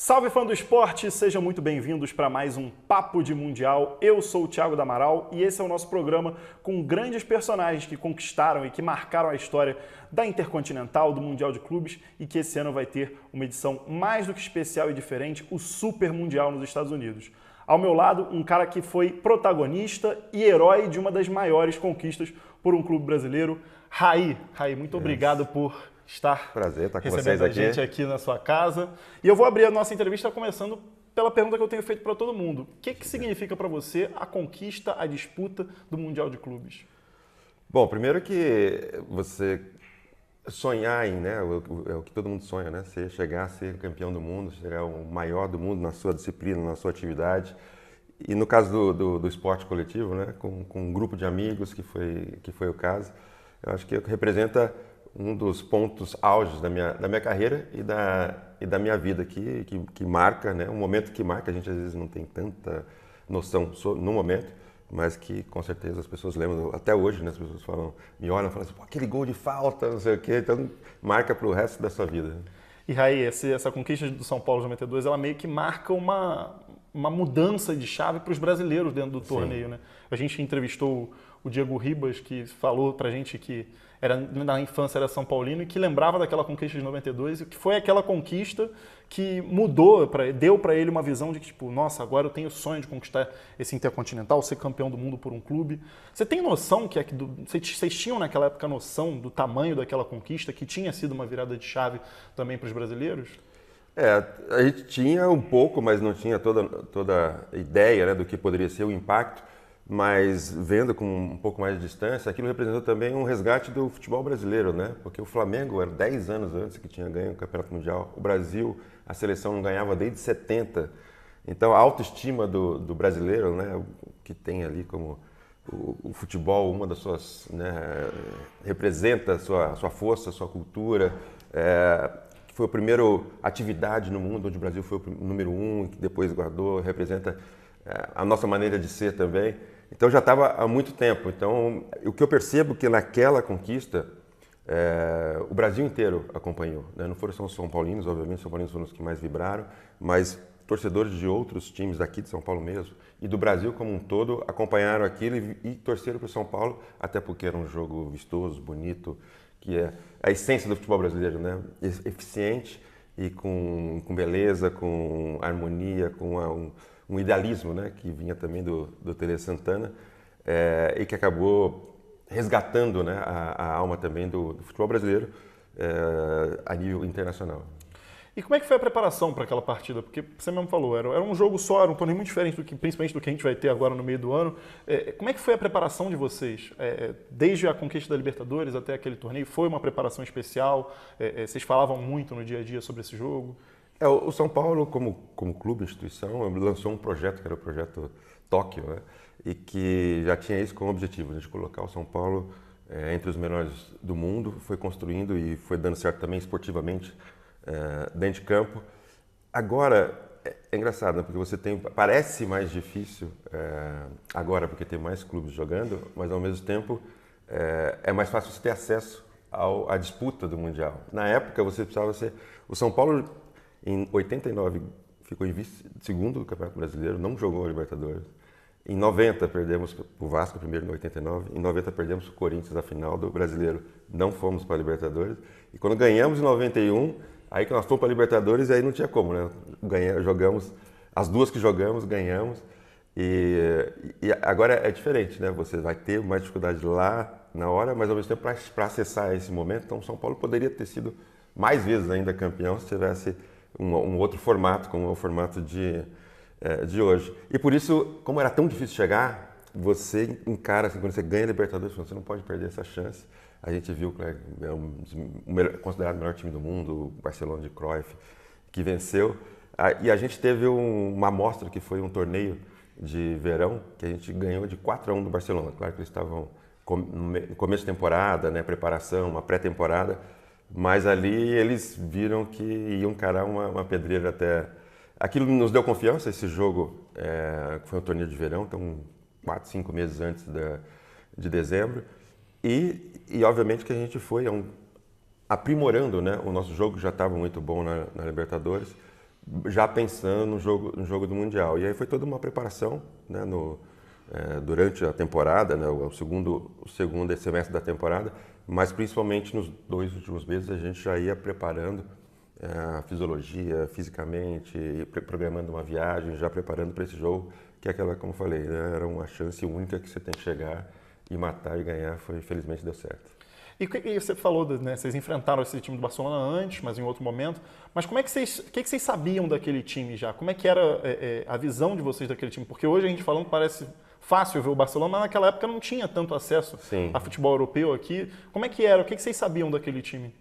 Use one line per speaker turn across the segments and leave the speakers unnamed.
Salve, fã do esporte! Sejam muito bem-vindos para mais um Papo de Mundial. Eu sou o Thiago Damaral e esse é o nosso programa com grandes personagens que conquistaram e que marcaram a história da Intercontinental, do Mundial de Clubes e que esse ano vai ter uma edição mais do que especial e diferente, o Super Mundial nos Estados Unidos. Ao meu lado, um cara que foi protagonista e herói de uma das maiores conquistas por um clube brasileiro, Raí. Raí, muito obrigado por estar
com
recebendo a gente aqui na sua casa. E eu vou abrir a nossa entrevista começando pela pergunta que eu tenho feito para todo mundo. O que significa para você a conquista, a disputa do Mundial de Clubes?
Bom, primeiro que você sonhar em, né, é o que todo mundo sonha, né? Você chegar a ser campeão do mundo, chegar o maior do mundo na sua disciplina, na sua atividade. E no caso do esporte coletivo, né, com um grupo de amigos, que foi o caso, eu acho que representa um dos pontos auges da minha carreira e da minha vida que marca, né? Um momento que marca, a gente às vezes não tem tanta noção no momento, mas que com certeza as pessoas lembram, até hoje, né? As pessoas me olham e falam assim, pô, aquele gol de falta, não sei o quê, então marca para o resto da sua vida.
E Raí, essa conquista do São Paulo de 92, ela meio que marca uma mudança de chave para os brasileiros dentro do torneio, né? A gente entrevistou o Diego Ribas, que falou pra gente que na infância era São Paulino e que lembrava daquela conquista de 92 e que foi aquela conquista que deu para ele uma visão de que, tipo, nossa, agora eu tenho o sonho de conquistar esse Intercontinental, ser campeão do mundo por um clube. Você tem noção vocês tinham naquela época noção do tamanho daquela conquista, que tinha sido uma virada de chave também para os brasileiros?
A gente tinha um pouco, mas não tinha toda a ideia, né, do que poderia ser o impacto. Mas vendo com um pouco mais de distância, aquilo representou também um resgate do futebol brasileiro, né? Porque o Flamengo era 10 anos antes que tinha ganho o Campeonato Mundial. O Brasil, a seleção não ganhava desde 70. Então a autoestima do brasileiro, né, que tem ali como o futebol, uma das suas, né, representa a sua força, a sua cultura, que foi a primeira atividade no mundo onde o Brasil foi o número 1, que depois guardou, representa a nossa maneira de ser também. Então já estava há muito tempo. Então o que eu percebo que naquela conquista o Brasil inteiro acompanhou, né? Não foram só os São Paulinos, obviamente, os São Paulinos foram os que mais vibraram, mas torcedores de outros times daqui de São Paulo mesmo e do Brasil como um todo acompanharam aquilo e torceram para o São Paulo, até porque era um jogo vistoso, bonito, que é a essência do futebol brasileiro, né? Eficiente e com beleza, com harmonia, com um idealismo, né, que vinha também do Tele Santana e que acabou resgatando, né, a alma também do futebol brasileiro a nível internacional.
E como é que foi a preparação para aquela partida? Porque você mesmo falou, era um jogo só, era um torneio muito diferente, principalmente do que a gente vai ter agora no meio do ano. Como é que foi a preparação de vocês? Desde a conquista da Libertadores até aquele torneio, foi uma preparação especial? Vocês falavam muito no dia a dia sobre esse jogo?
O São Paulo, como clube, instituição, lançou um projeto, que era o projeto Tóquio, né? E que já tinha isso como objetivo, de colocar o São Paulo entre os melhores do mundo, foi construindo e foi dando certo também esportivamente dentro de campo. Agora, é engraçado, né? Porque parece mais difícil agora, porque tem mais clubes jogando, mas ao mesmo tempo é mais fácil você ter acesso à disputa do Mundial. Na época, você precisava ser... O São Paulo... Em 89 ficou em segundo do Campeonato Brasileiro, não jogou a Libertadores. Em 90 perdemos o Vasco primeiro em 89, em 90 perdemos o Corinthians na final do Brasileiro, não fomos para a Libertadores. E quando ganhamos em 91, aí que nós fomos para a Libertadores, aí não tinha como, né? Jogamos, as duas que jogamos, ganhamos. E agora é diferente, né? Você vai ter mais dificuldade lá na hora, mas ao mesmo tempo para acessar esse momento, então o São Paulo poderia ter sido mais vezes ainda campeão se tivesse um outro formato, como é o formato de hoje. E por isso, como era tão difícil chegar, você encara, assim, quando você ganha a Libertadores, você não pode perder essa chance. A gente viu que é considerado o melhor time do mundo, o Barcelona de Cruyff, que venceu. E a gente teve uma amostra, que foi um torneio de verão, que a gente ganhou de 4-1 do Barcelona. Claro que eles estavam no começo de temporada, né, preparação, uma pré-temporada, mas ali eles viram que iam encarar uma pedreira até... Aquilo nos deu confiança, esse jogo, que foi um torneio de verão, então 4, 5 meses antes de dezembro. E obviamente que a gente foi aprimorando, né, o nosso jogo, que já estava muito bom na Libertadores, já pensando no jogo do Mundial. E aí foi toda uma preparação, né, durante a temporada, né, o segundo semestre da temporada, mas principalmente nos 2 últimos meses a gente já ia preparando a fisiologia, fisicamente, programando uma viagem, já preparando para esse jogo, que é aquela, como eu falei, né, era uma chance única que você tem que chegar e matar e ganhar, felizmente deu certo.
E você falou, né, vocês enfrentaram esse time do Barcelona antes, mas em outro momento. Mas como é que o que vocês sabiam daquele time já? Como é que era a visão de vocês daquele time? Porque hoje a gente falando parece fácil ver o Barcelona, mas naquela época não tinha tanto acesso a futebol europeu aqui. Como é que era? O que vocês sabiam daquele time?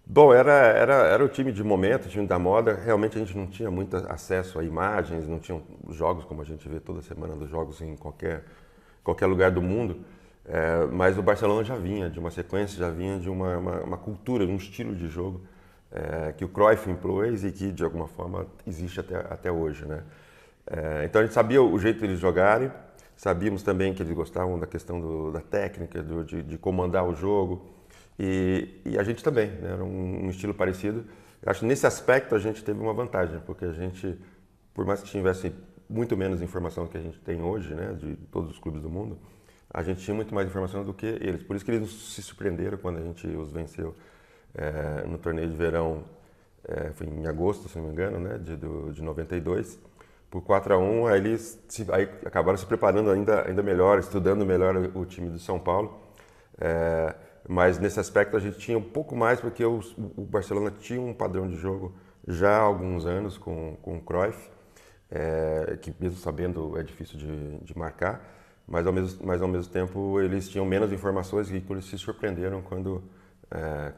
Bom, era o time de momento, o time da moda. Realmente a gente não tinha muito acesso a imagens, não tinha jogos como a gente vê toda semana dos jogos em qualquer lugar do mundo. Mas o Barcelona já vinha de uma sequência, já vinha de uma cultura, um estilo de jogo que o Cruyff impôs e que de alguma forma existe até hoje, né? Então a gente sabia o jeito deles jogarem, sabíamos também que eles gostavam da questão da técnica, de comandar o jogo e a gente também, né? Era um estilo parecido. Eu acho que nesse aspecto a gente teve uma vantagem, porque a gente, por mais que tivesse muito menos informação que a gente tem hoje, né, de todos os clubes do mundo, a gente tinha muito mais informação do que eles. Por isso que eles se surpreenderam quando a gente os venceu no torneio de verão, foi em agosto, se não me engano, né, de 92, por 4-1. Aí eles acabaram se preparando ainda melhor, estudando melhor o time do São Paulo. Mas nesse aspecto a gente tinha um pouco mais, porque o Barcelona tinha um padrão de jogo já há alguns anos com o Cruyff, que mesmo sabendo é difícil de marcar. Mas ao mesmo tempo eles tinham menos informações e eles se surpreenderam quando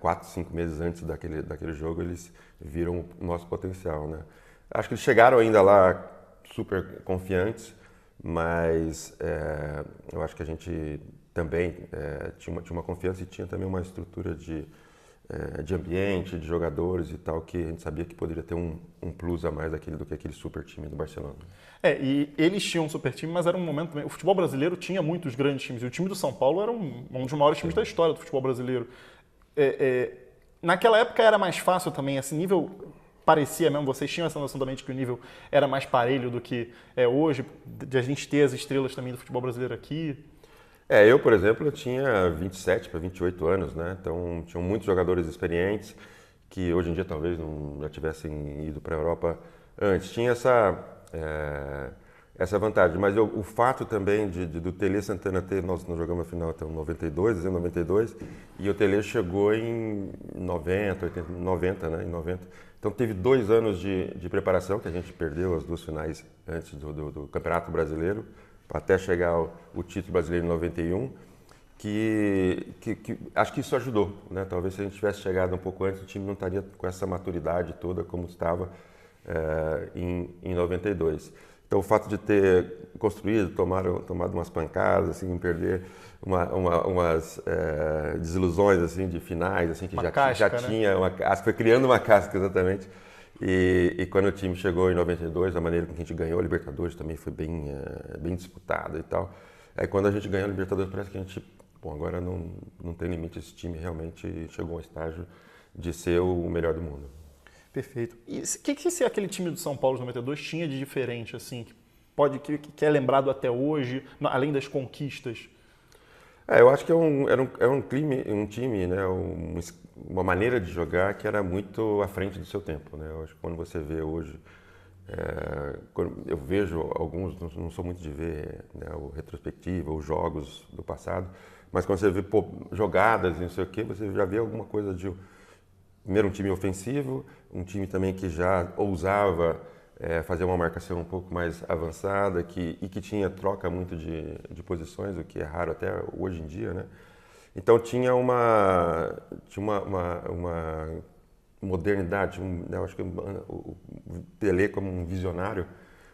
4, 5 meses antes daquele jogo eles viram o nosso potencial, né? Acho que eles chegaram ainda lá super confiantes, mas eu acho que a gente também tinha uma confiança e tinha também uma estrutura de ambiente, de jogadores e tal, que a gente sabia que poderia ter um plus a mais do que aquele super time do Barcelona.
E eles tinham um super time, mas era um momento também. O futebol brasileiro tinha muitos grandes times. E o time do São Paulo era um dos maiores times da história do futebol brasileiro. Naquela época era mais fácil também, esse nível parecia mesmo, vocês tinham essa noção também de que o nível era mais parelho do que é hoje, de a gente ter as estrelas também do futebol brasileiro aqui.
Eu, por exemplo, eu tinha 27 para 28 anos, né? Então, tinham muitos jogadores experientes que hoje em dia talvez não já tivessem ido para a Europa antes. Tinha essa vantagem, mas o fato também do Tele Santana nós jogamos a final até o 92, dezembro de 92, e o Tele chegou em 90, né? Em 90. Então, teve 2 anos de preparação, que a gente perdeu as 2 finais antes do Campeonato Brasileiro, até chegar o título brasileiro em 91, que acho que isso ajudou, né? Talvez se a gente tivesse chegado um pouco antes, o time não estaria com essa maturidade toda como estava em 92. Então o fato de ter construído, tomado umas pancadas, assim, perder umas desilusões assim de finais, assim, que já tinha uma casca, foi criando uma casca exatamente. E quando o time chegou em 92, a maneira com que a gente ganhou a Libertadores também foi bem disputada e tal. Aí quando a gente ganhou a Libertadores, parece que a gente, agora não tem limite, esse time realmente chegou ao estágio de ser o melhor do mundo.
Perfeito. E o que aquele time do São Paulo de 92 tinha de diferente, assim, que é lembrado até hoje, além das conquistas?
Eu acho que era um time, né, uma maneira de jogar que era muito à frente do seu tempo, né? Eu acho que quando você vê hoje, quando eu vejo alguns, não sou muito de ver, né, o retrospectiva, os jogos do passado, mas quando você vê jogadas e não sei o quê, você já vê alguma coisa de primeiro um time ofensivo, um time também que já ousava fazer uma marcação um pouco mais avançada e que tinha troca muito de posições, o que é raro até hoje em dia, né? Então tinha uma modernidade, eu acho que o Pelé como um visionário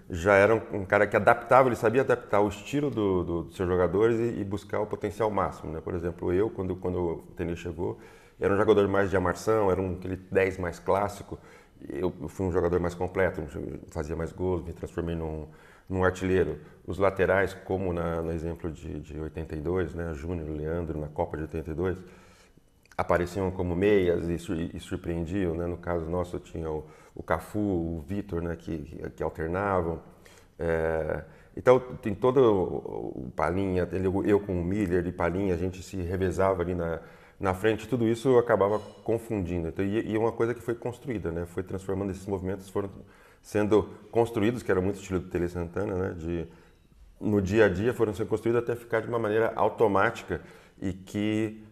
já era um cara que ele sabia adaptar o estilo dos seus jogadores e buscar o potencial máximo, né? Por exemplo, quando o Pelé chegou, era um jogador mais de armação, era aquele 10 mais clássico. Eu fui um jogador mais completo, fazia mais gols, me transformei num artilheiro. Os laterais, como no exemplo de 82, né, Júnior, Leandro, na Copa de 82, apareciam como meias e surpreendiam, né? No caso nosso tinha o Cafu, o Vitor, né? Que alternavam. Então tem todo o Palinha, eu com o Miller e Palinha, a gente se revezava ali na frente, tudo isso acabava confundindo. Então, e uma coisa que foi construída, né? Foi transformando esses movimentos, foram sendo construídos, que era muito estilo do Tele Santana, né? No dia a dia foram sendo construídos até ficar de uma maneira automática e que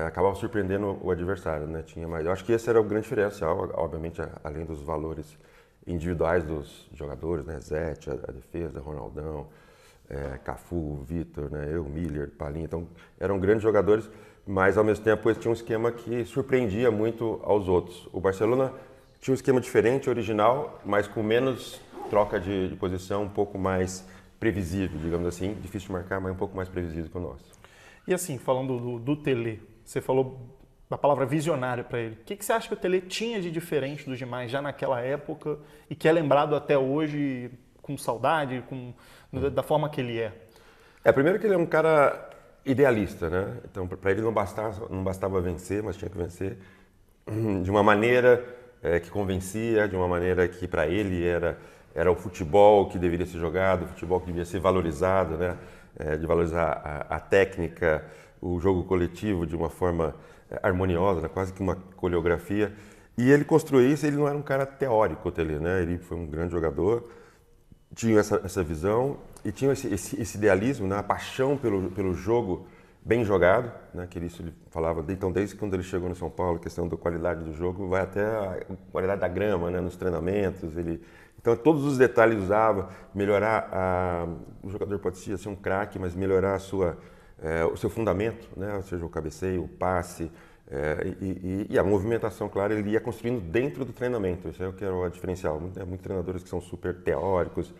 acabava surpreendendo o adversário, né? Tinha mais. Eu acho que esse era o grande diferencial, obviamente, além dos valores individuais dos jogadores, né? Zete, a defesa, Ronaldão, Cafu, Vitor, né? Eu, Miller, Palinha. Então, eram grandes jogadores, mas ao mesmo tempo eles tinham um esquema que surpreendia muito aos outros. O Barcelona tinha um esquema diferente, original, mas com menos troca de posição, um pouco mais previsível, digamos assim. Difícil de marcar, mas um pouco mais previsível que o nosso.
E assim, falando do Tele, você falou da palavra visionário para ele. O que você acha que o Tele tinha de diferente dos demais já naquela época e que é lembrado até hoje com saudade, da forma que ele é?
Primeiro que ele é um cara idealista, né? Então, para ele não bastava vencer, mas tinha que vencer de uma maneira que convencia, de uma maneira que para ele era o futebol que deveria ser jogado, o futebol que devia ser valorizado, né? De valorizar a técnica, o jogo coletivo de uma forma harmoniosa, né? Quase que uma coreografia. E ele construiu isso, ele não era um cara teórico, né? Ele foi um grande jogador, tinha essa visão e tinha esse idealismo, né? A paixão pelo jogo bem jogado, né? Que isso ele falava, então desde quando ele chegou no São Paulo, a questão da qualidade do jogo vai até a qualidade da grama, né? Nos treinamentos, então todos os detalhes usava, melhorar o jogador pode ser um craque, mas melhorar o seu fundamento, né? Ou seja, o cabeceio, o passe e a movimentação, claro, ele ia construindo dentro do treinamento. Isso é o que era o diferencial. Muitos treinadores que são super teóricos,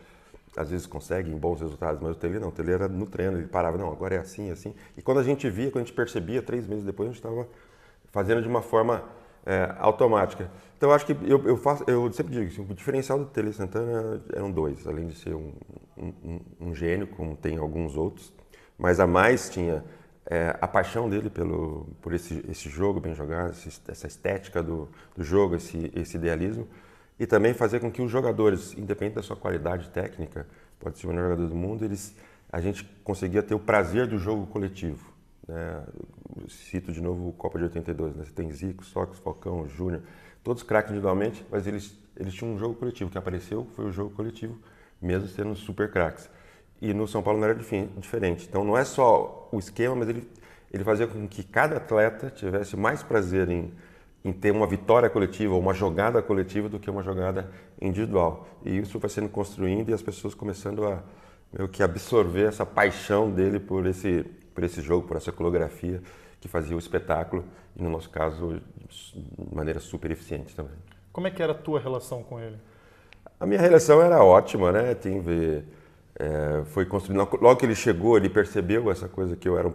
às vezes conseguem bons resultados, mas o Tele não, o Tele era no treino, ele parava, não, agora é assim, assim. E quando a gente via, quando a gente percebia, 3 meses depois, a gente estava fazendo de uma forma automática. Então, eu acho que eu sempre digo assim, o diferencial do Tele Santana eram 2, além de ser um gênio, como tem alguns outros, mas a mais tinha a paixão dele por esse jogo bem jogado, essa estética do jogo, esse idealismo, e também fazer com que os jogadores, independente da sua qualidade técnica, pode ser o melhor jogador do mundo, a gente conseguia ter o prazer do jogo coletivo, né? Cito de novo o Copa de 82, né? Você tem Zico, Sócrates, Falcão, Júnior, todos craques individualmente, mas eles tinham um jogo coletivo. O que apareceu foi o jogo coletivo, mesmo sendo super craques. E no São Paulo não era diferente. Então não é só o esquema, mas ele fazia com que cada atleta tivesse mais prazer em ter uma vitória coletiva ou uma jogada coletiva do que uma jogada individual. E isso vai sendo construindo e as pessoas começando a meio que absorver essa paixão dele por esse jogo, por essa coreografia que fazia o espetáculo e, no nosso caso, de maneira super eficiente também.
Como é que era a tua relação com ele?
A minha relação era ótima, né? Foi construindo. Logo que ele chegou, ele percebeu essa coisa que eu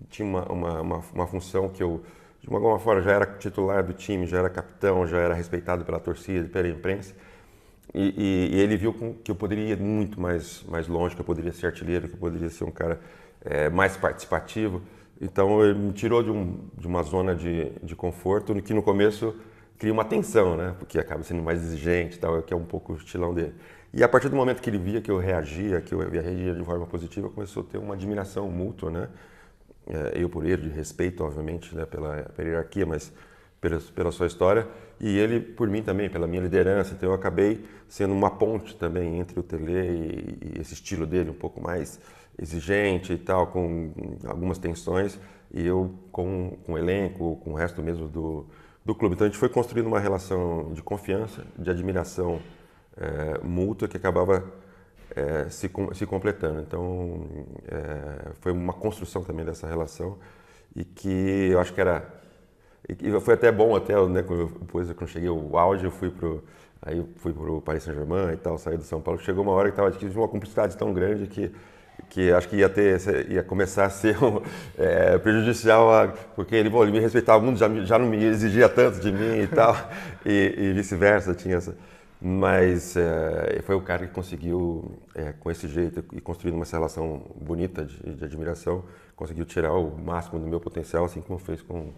tinha uma função que eu, de alguma forma, já era titular do time, já era capitão, já era respeitado pela torcida, pela imprensa. E ele viu que eu poderia ir muito mais longe, que eu poderia ser artilheiro, que eu poderia ser um cara mais participativo. Então, ele me tirou de uma zona de conforto, que no começo cria uma tensão, né? Porque acaba sendo mais exigente, tal, que é um pouco o estilão dele. E a partir do momento que ele via que eu reagia, de forma positiva, começou a ter uma admiração mútua, né? Eu por ele, de respeito, obviamente, né? Pela hierarquia, mas pela sua história. E ele por mim também, pela minha liderança. Então eu acabei sendo uma ponte também entre o Tele e esse estilo dele, um pouco mais exigente e tal, com algumas tensões. E eu com o elenco, com o resto mesmo do clube. Então a gente foi construindo uma relação de confiança, de admiração mútua que acabava se completando. Então foi uma construção também dessa relação e que eu acho que e foi até bom, né, depois quando cheguei ao auge, eu fui pro Paris Saint-Germain e tal, saí do São Paulo. Chegou uma hora que tinha uma cumplicidade tão grande que acho que ia começar a ser prejudicial, porque ele me respeitava muito, já não me exigia tanto de mim e tal, e vice-versa, tinha essa. Mas foi o cara que conseguiu, com esse jeito e construindo uma relação bonita de admiração, conseguiu tirar o máximo do meu potencial, assim como fez com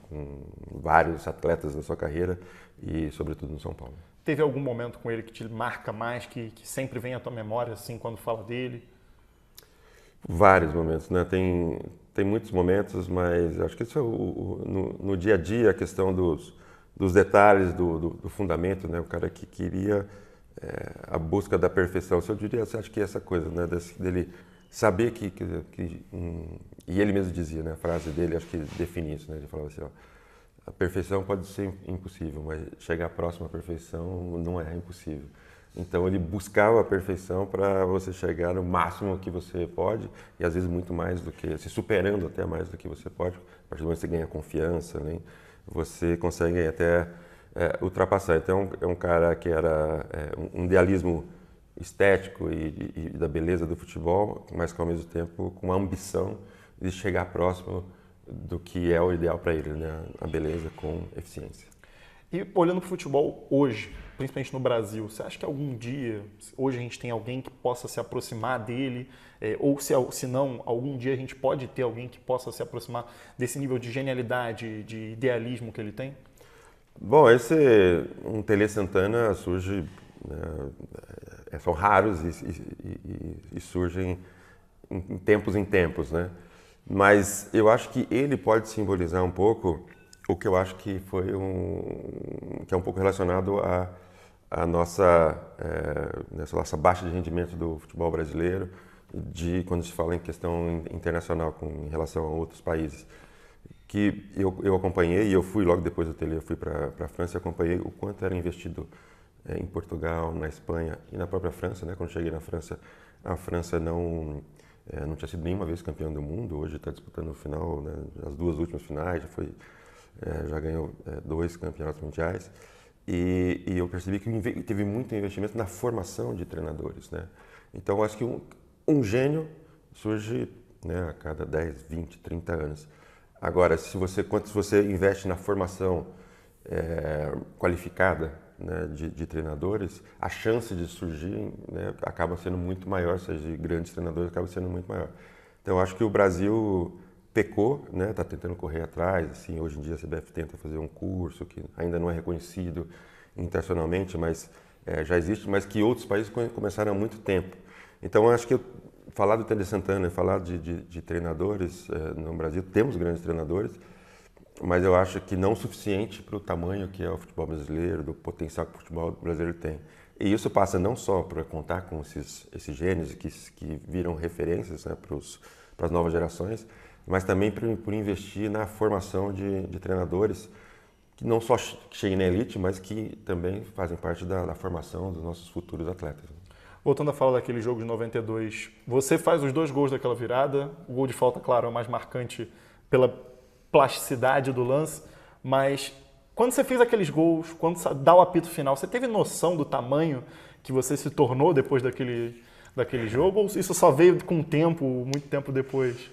vários atletas da sua carreira e, sobretudo, no São Paulo.
Teve algum momento com ele que te marca mais, que sempre vem à tua memória, assim, quando fala dele?
Vários momentos, né? Tem muitos momentos, mas acho que isso é no dia a dia, a questão dos detalhes, do fundamento, né? O cara que queria a busca da perfeição. Eu diria, acho que essa coisa, né? Dele saber e ele mesmo dizia, né? A frase dele, acho que define isso, né? Ele falava assim, ó, a perfeição pode ser impossível, mas chegar próximo à perfeição não é impossível. Então ele buscava a perfeição para você chegar no máximo que você pode e às vezes muito mais do que, se superando até mais do que você pode. A partir do momento que você ganha confiança, né? Você consegue até ultrapassar. Então é um cara que era um idealismo estético e da beleza do futebol, mas que ao mesmo tempo com uma ambição de chegar próximo do que é o ideal para ele, né? A beleza com eficiência.
E olhando para o futebol hoje, principalmente no Brasil, você acha que algum dia, hoje a gente tem alguém que possa se aproximar dele, ou se não, algum dia a gente pode ter alguém que possa se aproximar desse nível de genialidade, de idealismo que ele tem?
Bom, um Tele Santana surge, né, são raros e surgem em tempos, né? Mas eu acho que ele pode simbolizar um pouco o que eu acho que que é um pouco relacionado à nossa baixa de rendimento do futebol brasileiro, quando se fala em questão internacional em relação a outros países. Que eu acompanhei, e eu fui logo depois do Tele, eu fui para a França e acompanhei o quanto era investido em Portugal, na Espanha e na própria França, né? Quando cheguei na França, a França não tinha sido nenhuma vez campeão do mundo, hoje está disputando o final, né? As duas últimas finais, já ganhou 2 campeonatos mundiais, e eu percebi que teve muito investimento na formação de treinadores, né? Então, acho que um gênio surge, né, a cada 10, 20, 30 anos. Agora, quanto você investe na formação qualificada, né, de treinadores, a chance de surgir, né, acaba sendo muito maior, seja de grandes treinadores, acaba sendo muito maior. Então, acho que o Brasil pecou, né? Está tentando correr atrás. Assim, hoje em dia a CBF tenta fazer um curso que ainda não é reconhecido internacionalmente, mas já existe, mas que outros países começaram há muito tempo. Então, acho que falar do Tele Santana, falar de treinadores no Brasil, temos grandes treinadores, mas eu acho que não o suficiente para o tamanho que é o futebol brasileiro, do potencial que o futebol brasileiro tem. E isso passa não só para contar com esses gênios que viram referências, né, para as novas gerações, mas também por investir na formação de treinadores que não só cheguem na elite, mas que também fazem parte da formação dos nossos futuros atletas.
Voltando a falar daquele jogo de 92, você faz os 2 gols daquela virada, o gol de falta, claro, é o mais marcante pela plasticidade do lance, mas quando você fez aqueles gols, quando dá o apito final, você teve noção do tamanho que você se tornou depois daquele jogo, ou isso só veio com o tempo, muito tempo depois?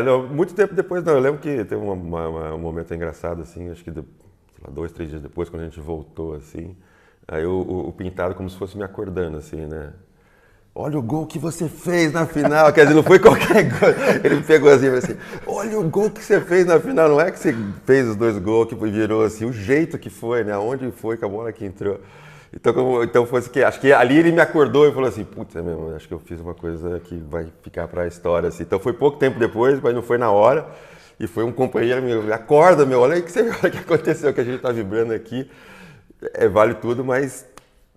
Não, muito tempo depois não. Eu lembro que teve um momento engraçado, assim, acho que 2, 3 dias depois, quando a gente voltou, assim, aí o Pintado como se fosse me acordando, assim, né? Olha o gol que você fez na final. Quer dizer, não foi qualquer gol. Ele me pegou assim e falou assim, olha o gol que você fez na final. Não é que você fez os 2 gols que virou assim, o jeito que foi, né? Aonde foi com a bola que entrou. Então foi assim que, acho que ali ele me acordou e falou assim, putz, mesmo, acho que eu fiz uma coisa que vai ficar para a história, assim. Então foi pouco tempo depois, mas não foi na hora, e foi um companheiro meu, acorda, meu, olha aí olha o que aconteceu, que a gente está vibrando aqui, vale tudo, mas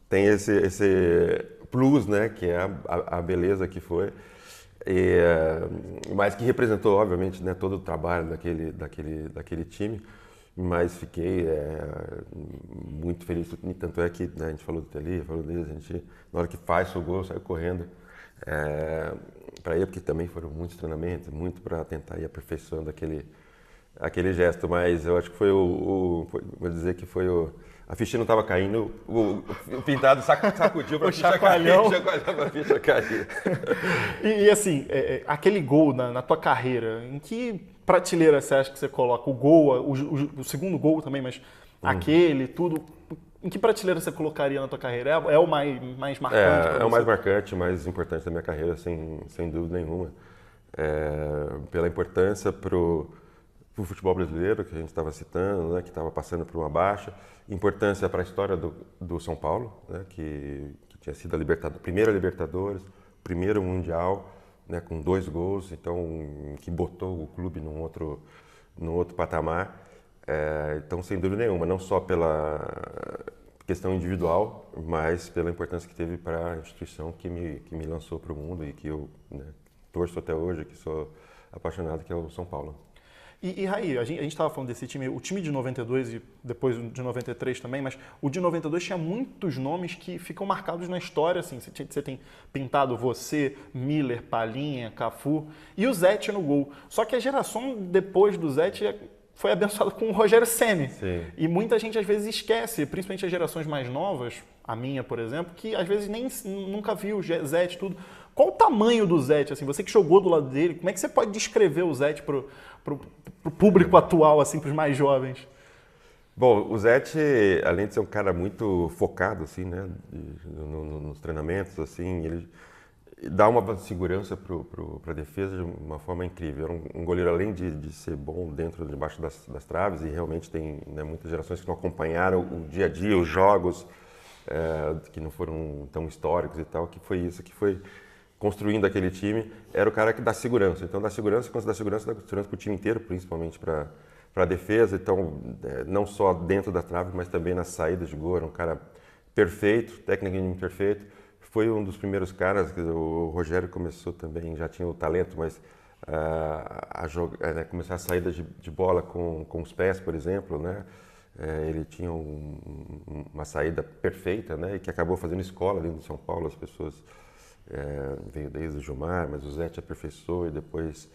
tem esse plus, né, que é a beleza que foi, mas que representou, obviamente, né, todo o trabalho daquele time. Mas fiquei muito feliz, tanto é que, né, a gente falou do Tele, falou deles, a gente, na hora que faz o gol, saiu correndo para ir, porque também foram muitos treinamentos, muito para tentar ir aperfeiçoando aquele gesto, mas eu acho que vou dizer que foi a fichinha não estava caindo, o Pintado sacudiu para a ficha cair, para a ficha cair.
E assim, aquele gol na tua carreira, em que prateleira você acha que você coloca? O gol, o segundo gol também, mas aquele, tudo. Em que prateleira você colocaria na tua carreira? É o mais marcante pra
É o
você?
mais marcante, mais importante da minha carreira, sem dúvida nenhuma. Pela importância para o futebol brasileiro, que a gente estava citando, né, que estava passando por uma baixa. Importância para a história do São Paulo, né, que tinha sido a primeira Libertadores, primeiro Mundial, né, com 2 gols, então que botou o clube num outro patamar. Então, sem dúvida nenhuma, não só pela questão individual, mas pela importância que teve para a instituição que me lançou para o mundo e que eu, né, torço até hoje, que sou apaixonado, que é o São Paulo.
E Raí, a gente estava falando desse time, o time de 92 e depois o de 93 também, mas o de 92 tinha muitos nomes que ficam marcados na história, assim, você tem pintado você, Miller, Palinha, Cafu e o Zete no gol. Só que a geração depois do Zete foi abençoada com o Rogério Ceni.
Sim.
E muita gente às vezes esquece, principalmente as gerações mais novas, a minha, por exemplo, que às vezes nunca viu o Zete tudo. Qual o tamanho do Zete? Assim, você que jogou do lado dele, como é que você pode descrever o Zete pro público atual, assim, para os mais jovens?
Bom, o Zete, além de ser um cara muito focado, assim, né, nos treinamentos, assim, ele dá uma segurança para a defesa de uma forma incrível. Era um goleiro, além de ser bom debaixo das traves, e realmente tem, né, muitas gerações que não acompanharam o dia a dia, os jogos, que não foram tão históricos e tal, que foi isso que foi construindo aquele time, era o cara que dá segurança. Então, dá segurança para o time inteiro, principalmente para a defesa. Então, não só dentro da trave, mas também nas saídas de gol. Era um cara perfeito, tecnicamente perfeito. Foi um dos primeiros caras, o Rogério começou também, já tinha o talento, mas começar a saída de bola com os pés, por exemplo, né? Ele tinha uma saída perfeita, né? E que acabou fazendo escola dentro de São Paulo, as pessoas... veio desde o Gilmar, mas o Zete aperfeiçoou e depois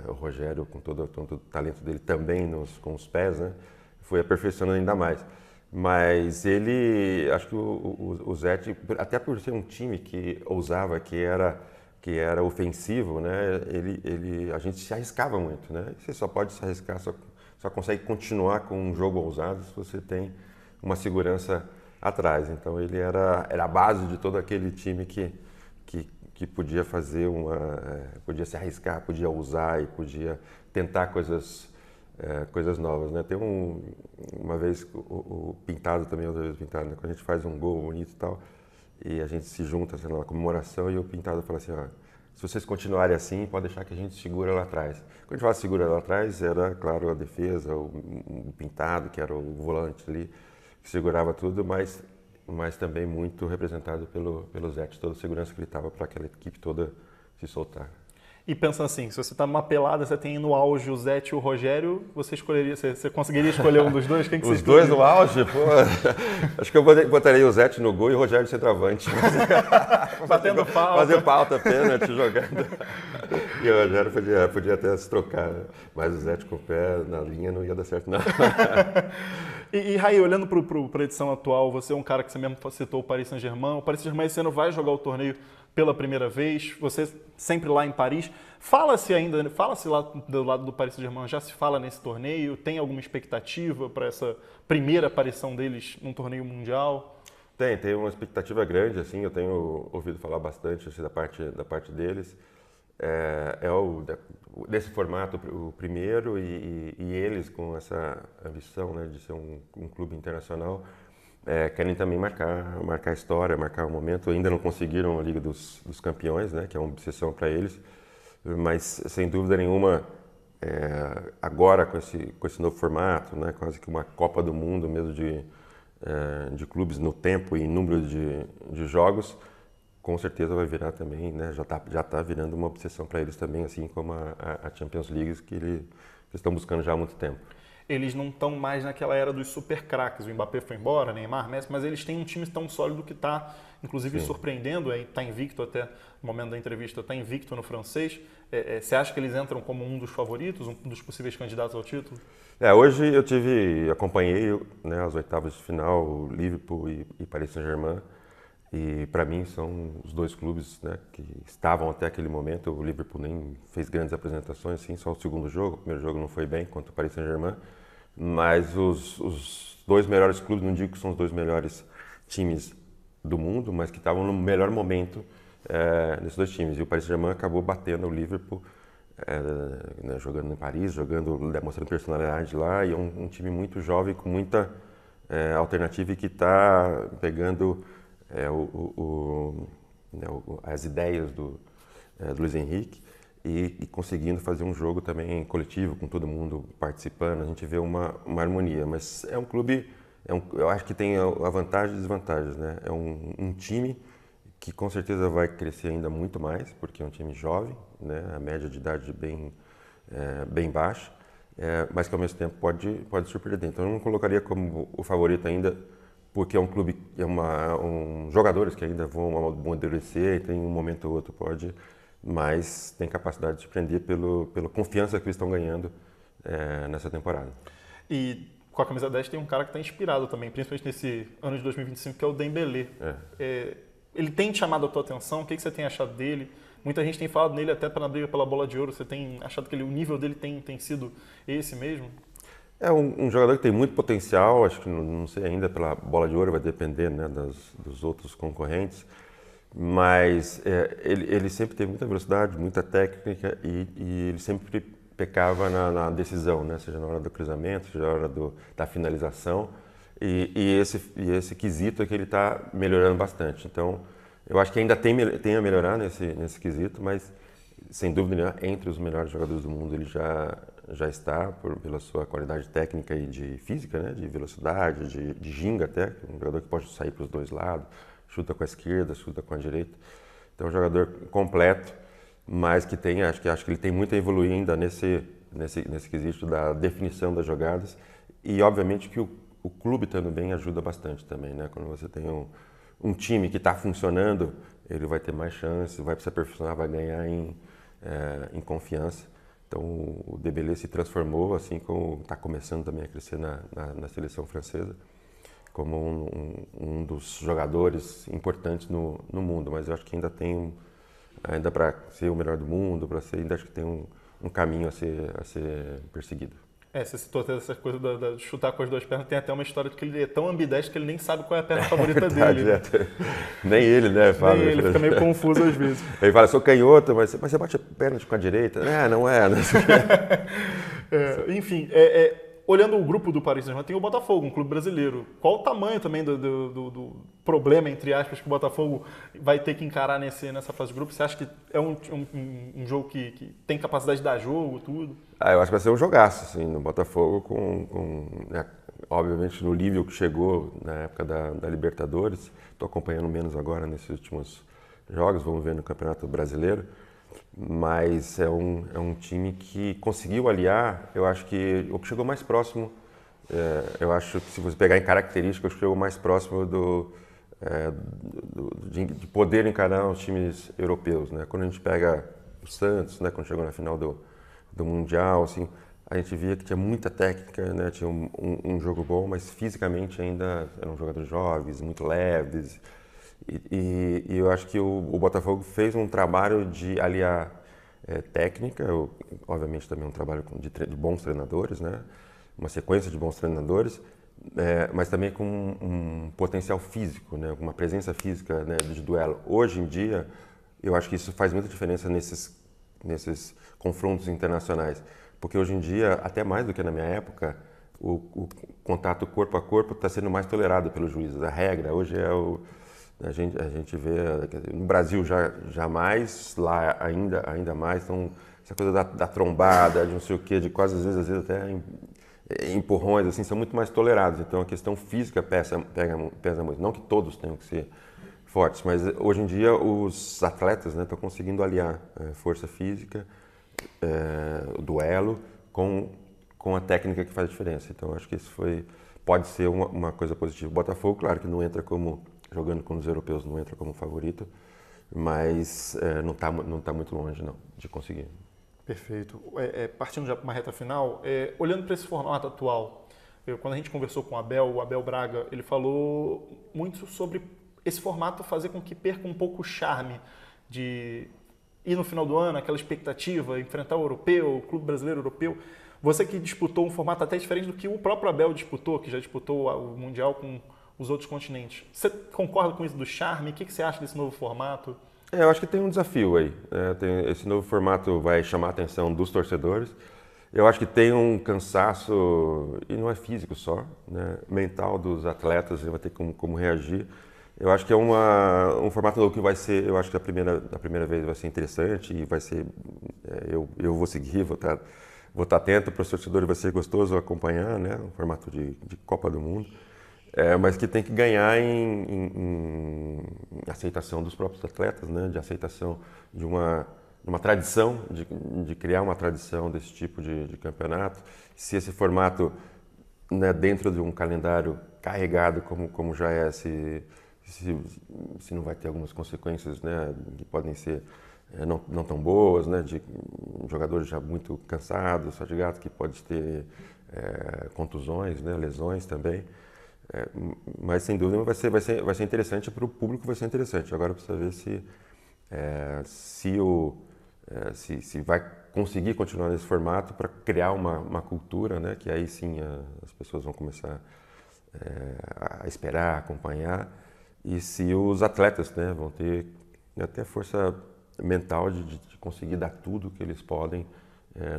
o Rogério, com todo o talento dele também com os pés, né, foi aperfeiçoando ainda mais. Mas ele, acho que o Zete, até por ser um time que ousava, que era ofensivo, né, a gente se arriscava muito, né? Você só pode se arriscar, só consegue continuar com um jogo ousado se você tem uma segurança atrás. Então ele era a base de todo aquele time que podia fazer podia se arriscar, podia usar e podia tentar coisas novas, né? Tem uma vez o Pintado também, outra vez o Pintado, né? Quando a gente faz um gol bonito e tal, e a gente se junta, sei lá, na comemoração, e o Pintado fala assim, ó, se vocês continuarem assim, pode deixar que a gente segura lá atrás. Quando a gente fala segura lá atrás, era, claro, a defesa, o Pintado, que era o volante ali, que segurava tudo, mas também muito representado pelo Zete, toda a segurança que ele estava para aquela equipe toda se soltar.
E pensando assim, se você está numa pelada, você tem no auge o Zete e o Rogério, você conseguiria escolher um dos dois? Quem que
Os
você
dois
escolheria?
no auge? Pô, acho que eu botaria o Zete no gol e o Rogério de centroavante.
Batendo falta.
Fazer falta, pênalti, jogando. E o Rogério podia até se trocar, né? Mas o Zete com o pé na linha não ia dar certo, não.
E Raí, olhando para a edição atual, você é um cara que você mesmo citou o Paris Saint-Germain. O Paris Saint-Germain esse ano vai jogar o torneio pela primeira vez, você sempre lá em Paris. Fala-se lá do lado do Paris Saint-Germain, já se fala nesse torneio? Tem alguma expectativa para essa primeira aparição deles num torneio mundial?
Tem uma expectativa grande, assim, eu tenho ouvido falar bastante assim, da parte deles. Desse formato, o primeiro, e eles com essa ambição, né, de ser um clube internacional, querem também marcar a história, marcar o momento. Ainda não conseguiram a Liga dos Campeões, né, que é uma obsessão para eles, mas sem dúvida nenhuma, agora com esse novo formato, né, quase que uma Copa do Mundo mesmo de clubes no tempo e número de jogos, com certeza vai virar também, né, já tá virando uma obsessão para eles também, assim como a Champions League que eles estão buscando já há muito tempo.
Eles não estão mais naquela era dos super craques. O Mbappé foi embora, Neymar, Messi, mas eles têm um time tão sólido que está, inclusive, surpreendendo. Está invicto até no momento da entrevista, está invicto no francês. Você acha que eles entram como um dos favoritos, um dos possíveis candidatos ao título?
Hoje acompanhei, né, as oitavas de final, Liverpool e Paris Saint-Germain. E para mim são os dois clubes, né, que estavam até aquele momento. O Liverpool nem fez grandes apresentações, assim, só o segundo jogo. O primeiro jogo não foi bem contra o Paris Saint-Germain, mas os dois melhores clubes, não digo que são os dois melhores times do mundo, mas que estavam no melhor momento nesses dois times. E o Paris Saint-Germain acabou batendo o Liverpool, né, jogando em Paris, demonstrando personalidade lá, e é um time muito jovem, com muita alternativa, e que está pegando as ideias do Luiz Henrique e conseguindo fazer um jogo também coletivo, com todo mundo participando. A gente vê uma harmonia, mas é um clube, eu acho que tem a vantagem e desvantagens, né? É um time que com certeza vai crescer ainda muito mais, porque é um time jovem, né? A média de idade bem baixa, mas que ao mesmo tempo pode surpreender. Então eu não colocaria como o favorito ainda, porque é um clube, jogadores que ainda vão amadurecer, e tem um momento ou outro pode, mas tem capacidade de surpreender pela confiança que eles estão ganhando nessa temporada.
E com a camisa 10 tem um cara que está inspirado também, principalmente nesse ano de 2025, que é o Dembélé. Ele tem chamado a tua atenção? O que você tem achado dele? Muita gente tem falado nele até na briga pela bola de ouro. Você tem achado que o nível dele tem sido esse mesmo?
É um jogador que tem muito potencial, acho que não sei ainda pela bola de ouro, vai depender, né, dos outros concorrentes, mas ele sempre teve muita velocidade, muita técnica, e ele sempre pecava na decisão, né, seja na hora do cruzamento, seja na hora da finalização, e esse quesito é que ele está melhorando bastante. Então, eu acho que ainda tem a melhorar nesse quesito, mas sem dúvida nenhuma, entre os melhores jogadores do mundo ele já está, pela sua qualidade técnica e de física, né? De velocidade, de ginga até, um jogador que pode sair para os dois lados, chuta com a esquerda, chuta com a direita. Então é um jogador completo, mas que acho que ele tem muito a evoluir ainda nesse quesito da definição das jogadas, e obviamente que o clube estando bem ajuda bastante também, né? Quando você tem um time que está funcionando, ele vai ter mais chances, vai se aperfeiçoar, vai ganhar em confiança. Então o Dembélé se transformou, assim como está começando também a crescer na seleção francesa, como um dos jogadores importantes no mundo. Mas eu acho que ainda tem, ainda para ser o melhor do mundo, ainda acho que tem um caminho a ser perseguido.
Você citou até essa coisa de chutar com as duas pernas. Tem até uma história de que ele é tão ambidestro que ele nem sabe qual é a perna favorita dele. Né?
Nem ele, né? Fala,
nem ele, fica meio confuso às vezes.
Ele fala, sou canhoto, mas você bate a perna com a direita? Não é.
Enfim, olhando o grupo do Paris Saint-Germain, tem o Botafogo, um clube brasileiro. Qual o tamanho também do problema, entre aspas, que o Botafogo vai ter que encarar nessa fase de grupo? Você acha que é um jogo que tem capacidade de dar jogo, tudo?
Eu acho que vai ser um jogaço, assim, no Botafogo, né, obviamente no nível que chegou na época da Libertadores. Estou acompanhando menos agora nesses últimos jogos, vamos ver no Campeonato Brasileiro. Mas é um time que conseguiu aliar, eu acho que o que chegou mais próximo, eu acho que se você pegar em características, o que chegou mais próximo de poder encarar os times europeus, né? Quando a gente pega o Santos, né, quando chegou na final do Mundial, assim, a gente via que tinha muita técnica, né, tinha um jogo bom, mas fisicamente ainda eram jogadores jovens, muito leves. E eu acho que o Botafogo fez um trabalho de aliar técnica, obviamente também um trabalho de bons treinadores, né? Uma sequência de bons treinadores, mas também com um potencial físico, né? Uma presença física, né, de duelo. Hoje em dia, eu acho que isso faz muita diferença nesses confrontos internacionais, porque hoje em dia, até mais do que na minha época, o contato corpo a corpo está sendo mais tolerado pelos juízes. A regra hoje a gente vê, no Brasil já mais, lá ainda mais, então essa coisa da trombada, de não sei o quê, de quase às vezes até empurrões, assim, são muito mais tolerados. Então a questão física pesa muito. Não que todos tenham que ser fortes, mas hoje em dia os atletas, né, estão conseguindo aliar força física, o duelo, com a técnica que faz a diferença. Então acho que isso pode ser uma coisa positiva. O Botafogo, claro que não entra jogando com os europeus, não entra como favorito, mas não tá muito longe não de conseguir.
Perfeito. Partindo já para uma reta final, olhando para esse formato atual, quando a gente conversou com o Abel Braga, ele falou muito sobre esse formato fazer com que perca um pouco o charme de ir no final do ano, aquela expectativa, enfrentar o europeu, o clube brasileiro europeu. Você que disputou um formato até diferente do que o próprio Abel disputou, que já disputou o Mundial com os outros continentes. Você concorda com isso do charme? O que você acha desse novo formato?
Eu acho que tem um desafio aí. Esse novo formato vai chamar a atenção dos torcedores. Eu acho que tem um cansaço, e não é físico só, né, mental dos atletas, ele vai ter como reagir. Eu acho que é um formato novo que vai ser, eu acho que a primeira vez vai ser interessante e vai ser, eu vou seguir, vou estar atento para os torcedores, vai ser gostoso acompanhar, né, um formato de Copa do Mundo, mas que tem que ganhar em aceitação dos próprios atletas, né, de aceitação de uma tradição, de criar uma tradição desse tipo de campeonato. Se esse formato, né, dentro de um calendário carregado como já é, se não vai ter algumas consequências, né, que podem ser não tão boas, né, de jogadores já muito cansados, fatigados, que pode ter contusões, né, lesões também. Mas sem dúvida vai ser interessante para o público, vai ser interessante. Agora precisa ver se vai conseguir continuar nesse formato para criar uma cultura, né, que aí sim as pessoas vão começar a esperar, a acompanhar, e se os atletas, né, vão ter até força mental de conseguir dar tudo que eles podem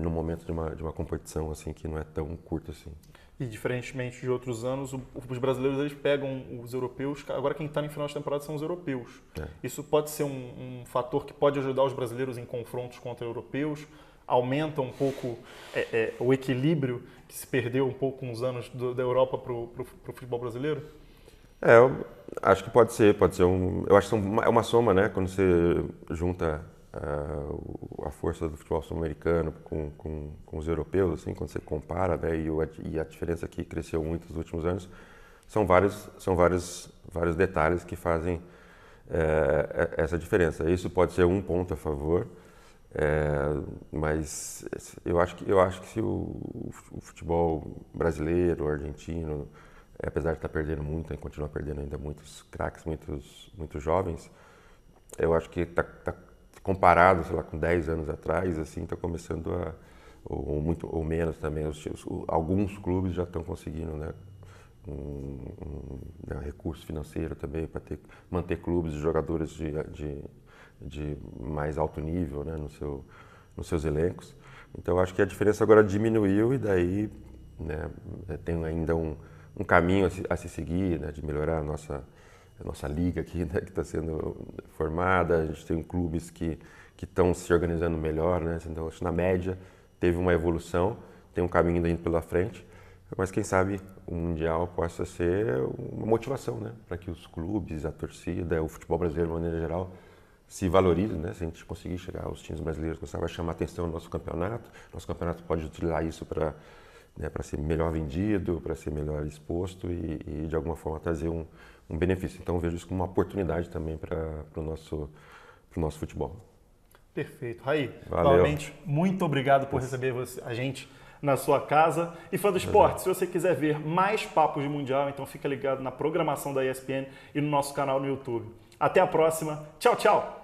no momento de uma competição assim que não é tão curta assim.
E diferentemente de outros anos, os brasileiros eles pegam os europeus, agora quem está em final de temporada são os europeus. Isso pode ser um fator que pode ajudar os brasileiros em confrontos contra europeus, aumenta um pouco o equilíbrio que se perdeu um pouco com os anos da Europa para o futebol brasileiro?
Eu acho que pode ser eu acho que é uma soma, né, quando você junta a força do futebol sul-americano com os europeus, assim, quando você compara, né, e a diferença que cresceu muito nos últimos anos, são vários detalhes que fazem essa diferença. Isso pode ser um ponto a favor, mas eu acho que se o futebol brasileiro, argentino, apesar de estar perdendo muito, e continuar perdendo ainda muitos craques, muitos jovens, eu acho que está comparado, sei lá, com 10 anos atrás, assim, está começando ou menos também, alguns clubes já estão conseguindo, né, recurso financeiro também para manter clubes de jogadores de mais alto nível, né, nos seus elencos. Então, eu acho que a diferença agora diminuiu e daí, né, tem ainda um caminho a se seguir, né, de melhorar a nossa liga aqui, né, que está sendo formada. A gente tem clubes que estão se organizando melhor, né? Então, acho que na média teve uma evolução, tem um caminho ainda pela frente, mas quem sabe o Mundial possa ser uma motivação, né, para que os clubes, a torcida, o futebol brasileiro de maneira geral se valorize, né? Se a gente conseguir chegar aos times brasileiros, vai chamar atenção no nosso campeonato pode utilizar isso para ser melhor vendido, para ser melhor exposto e de alguma forma trazer um benefício. Então eu vejo isso como uma oportunidade também para o nosso futebol.
Perfeito. Raí,
valeu.
Novamente, muito obrigado por receber a gente na sua casa. E fã do esporte, se você quiser ver mais papos de Mundial, então fica ligado na programação da ESPN e no nosso canal no YouTube. Até a próxima. Tchau, tchau!